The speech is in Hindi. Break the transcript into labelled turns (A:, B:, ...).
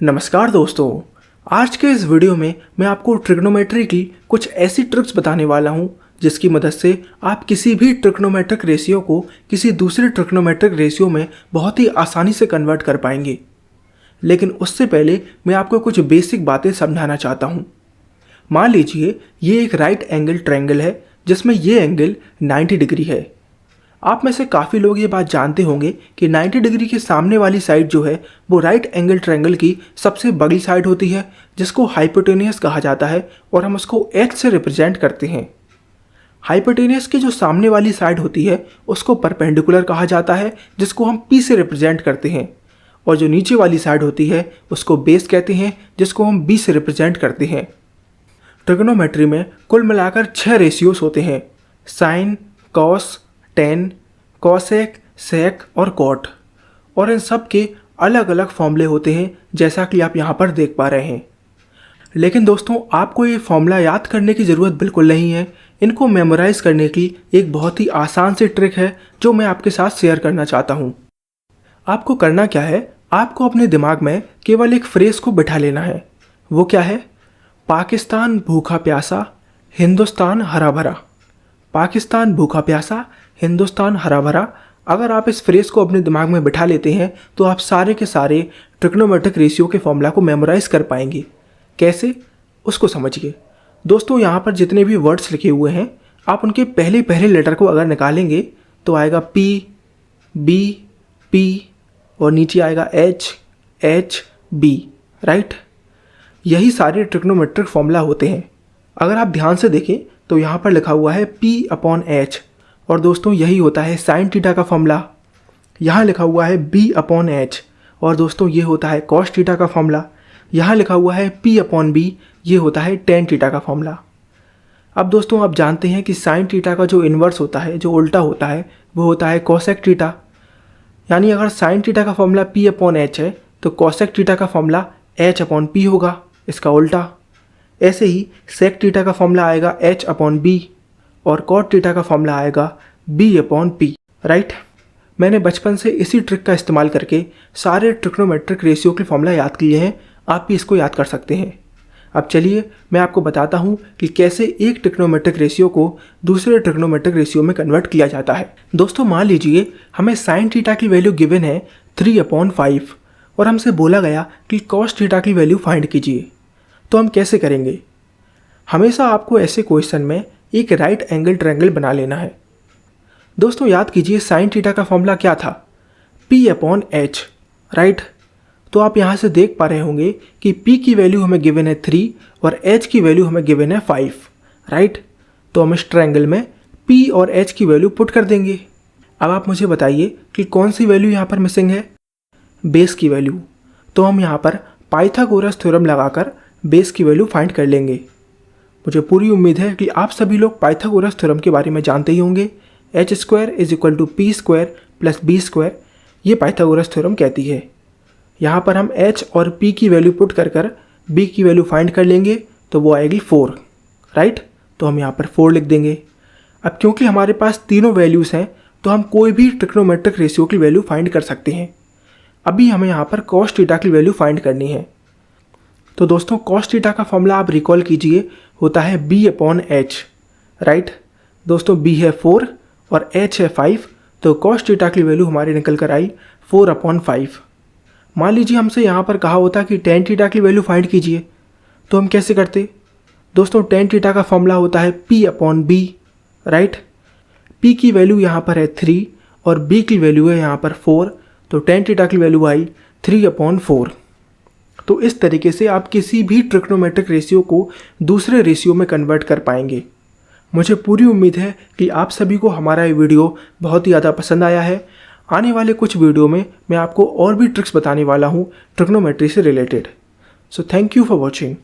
A: नमस्कार दोस्तों, आज के इस वीडियो में मैं आपको ट्रिग्नोमेट्री की कुछ ऐसी ट्रिक्स बताने वाला हूं जिसकी मदद से आप किसी भी ट्रिग्नोमेट्रिक रेशियो को किसी दूसरे ट्रिग्नोमेट्रिक रेशियो में बहुत ही आसानी से कन्वर्ट कर पाएंगे। लेकिन उससे पहले मैं आपको कुछ बेसिक बातें समझाना चाहता हूं। मान लीजिए ये एक राइट एंगल ट्रायंगल है जिसमें ये एंगल 90 डिग्री है। आप में से काफ़ी लोग ये बात जानते होंगे कि 90 डिग्री के सामने वाली साइड जो है वो राइट एंगल ट्रायंगल की सबसे बड़ी साइड होती है जिसको हाइपोटेनियस कहा जाता है और हम उसको x से रिप्रेजेंट करते हैं। हाइपोटेनियस की जो सामने वाली साइड होती है उसको परपेंडिकुलर कहा जाता है जिसको हम p से रिप्रेजेंट करते हैं, और जो नीचे वाली साइड होती है उसको बेस कहते हैं जिसको हम b से रिप्रेजेंट करते हैं। ट्रिग्नोमेट्री में कुल मिलाकर 6 रेशियोज होते हैं: साइन, कॉस, टेन, कॉसेक, सेक और कॉट, और इन सब के अलग अलग फॉर्मूले होते हैं जैसा कि आप यहाँ पर देख पा रहे हैं। लेकिन दोस्तों, आपको ये फॉर्मूला याद करने की ज़रूरत बिल्कुल नहीं है। इनको मेमोराइज करने की एक बहुत ही आसान सी ट्रिक है जो मैं आपके साथ शेयर करना चाहता हूँ। आपको करना क्या है, आपको अपने दिमाग में केवल एक फ्रेज को बिठा लेना है। वो क्या है? पाकिस्तान भूखा प्यासा, हिंदुस्तान हरा भरा। पाकिस्तान भूखा प्यासा, हिंदुस्तान हरा भरा। अगर आप इस फ्रेज को अपने दिमाग में बिठा लेते हैं तो आप सारे के सारे ट्रिग्नोमेट्रिक रेशियो के फॉर्मूला को मेमोराइज कर पाएंगे। कैसे, उसको समझिए। दोस्तों, यहाँ पर जितने भी वर्ड्स लिखे हुए हैं आप उनके पहले पहले लेटर को अगर निकालेंगे तो आएगा P, B, P और नीचे आएगा H, H, B, राइट। यही सारे ट्रिग्नोमेट्रिक फॉर्मूला होते हैं। अगर आप ध्यान से देखें तो यहाँ पर लिखा हुआ है P/H, और दोस्तों यही होता है साइन थीटा का फॉर्मूला। यहाँ लिखा हुआ है B/H, और दोस्तों ये होता है कॉस थीटा का फॉर्मूला। यहाँ लिखा हुआ है P/B, ये होता है टेन थीटा का फॉर्मूला। अब दोस्तों, आप जानते हैं कि साइन थीटा का जो इन्वर्स होता है, जो उल्टा होता है, वो होता है कॉसेक थीटा। यानी अगर साइन थीटा का फॉर्मूला P/H है तो कॉसेक थीटा का फॉर्मूला H/P होगा, इसका उल्टा। ऐसे ही सेक थीटा का फॉर्मूला आएगा H/B और कॉट थीटा का फॉर्मूला आएगा B/P, राइट। मैंने बचपन से इसी ट्रिक का इस्तेमाल करके सारे ट्रिग्नोमेट्रिक रेशियो के फॉर्मूला याद किए हैं। आप भी इसको याद कर सकते हैं। अब चलिए मैं आपको बताता हूँ कि कैसे एक ट्रिग्नोमेट्रिक रेशियो को दूसरे ट्रिग्नोमेट्रिक रेशियो में कन्वर्ट किया जाता है। दोस्तों, मान लीजिए हमें साइन थीटा की वैल्यू गिवन है 3/5 और हमसे बोला गया कि कॉस थीटा की वैल्यू फाइंड कीजिए। तो हम कैसे करेंगे? हमेशा आपको ऐसे क्वेश्चन में एक राइट एंगल ट्रायंगल बना लेना है। दोस्तों, याद कीजिए साइन थीटा का फॉर्मूला क्या था? P/H, right. तो आप यहाँ से देख पा रहे होंगे कि P की वैल्यू हमें गिवन है 3 और H की वैल्यू हमें गिवन है 5, राइट। तो हम इस ट्रायंगल में P और H की वैल्यू पुट कर देंगे। अब आप मुझे बताइए कि कौन सी वैल्यू यहाँ पर मिसिंग है? बेस की वैल्यू। तो हम यहाँ पर पाइथागोरस थ्योरम लगाकर बेस की वैल्यू फाइंड कर लेंगे। मुझे पूरी उम्मीद है कि आप सभी लोग पाइथागोरस थ्योरम के बारे में जानते ही होंगे। H² = P² + B², ये पाइथागोरस थ्योरम कहती है। यहाँ पर हम H और P की वैल्यू पुट कर B की वैल्यू फाइंड कर लेंगे तो वो आएगी 4, राइट। तो हम यहाँ पर 4 लिख देंगे। अब क्योंकि हमारे पास तीनों वैल्यूज़ हैं तो हम कोई भी ट्रिग्नोमेट्रिक रेशियो की वैल्यू फाइंड कर सकते हैं। अभी हमें यहाँ पर कॉस थीटा की वैल्यू फाइंड करनी है। तो दोस्तों, कॉस थीटा का फॉर्मूला आप रिकॉल कीजिए, होता है B/H, राइट। दोस्तों, B है 4 और H है 5, तो कॉस थीटा की वैल्यू हमारी निकल कर आई 4/5। मान लीजिए हमसे यहाँ पर कहा होता कि टेन थीटा की वैल्यू फाइंड कीजिए, तो हम कैसे करते? दोस्तों, टेन थीटा का फॉर्मूला होता है P/B, राइट। P की वैल्यू यहाँ पर है 3 और B की वैल्यू है यहाँ पर 4, तो टेन थीटा की वैल्यू आई 3/4। तो इस तरीके से आप किसी भी ट्रिग्नोमेट्रिक रेशियो को दूसरे रेशियो में कन्वर्ट कर पाएंगे। मुझे पूरी उम्मीद है कि आप सभी को हमारा ये वीडियो बहुत ही ज़्यादा पसंद आया है। आने वाले कुछ वीडियो में मैं आपको और भी ट्रिक्स बताने वाला हूँ ट्रिग्नोमेट्री से related. So thank you for watching.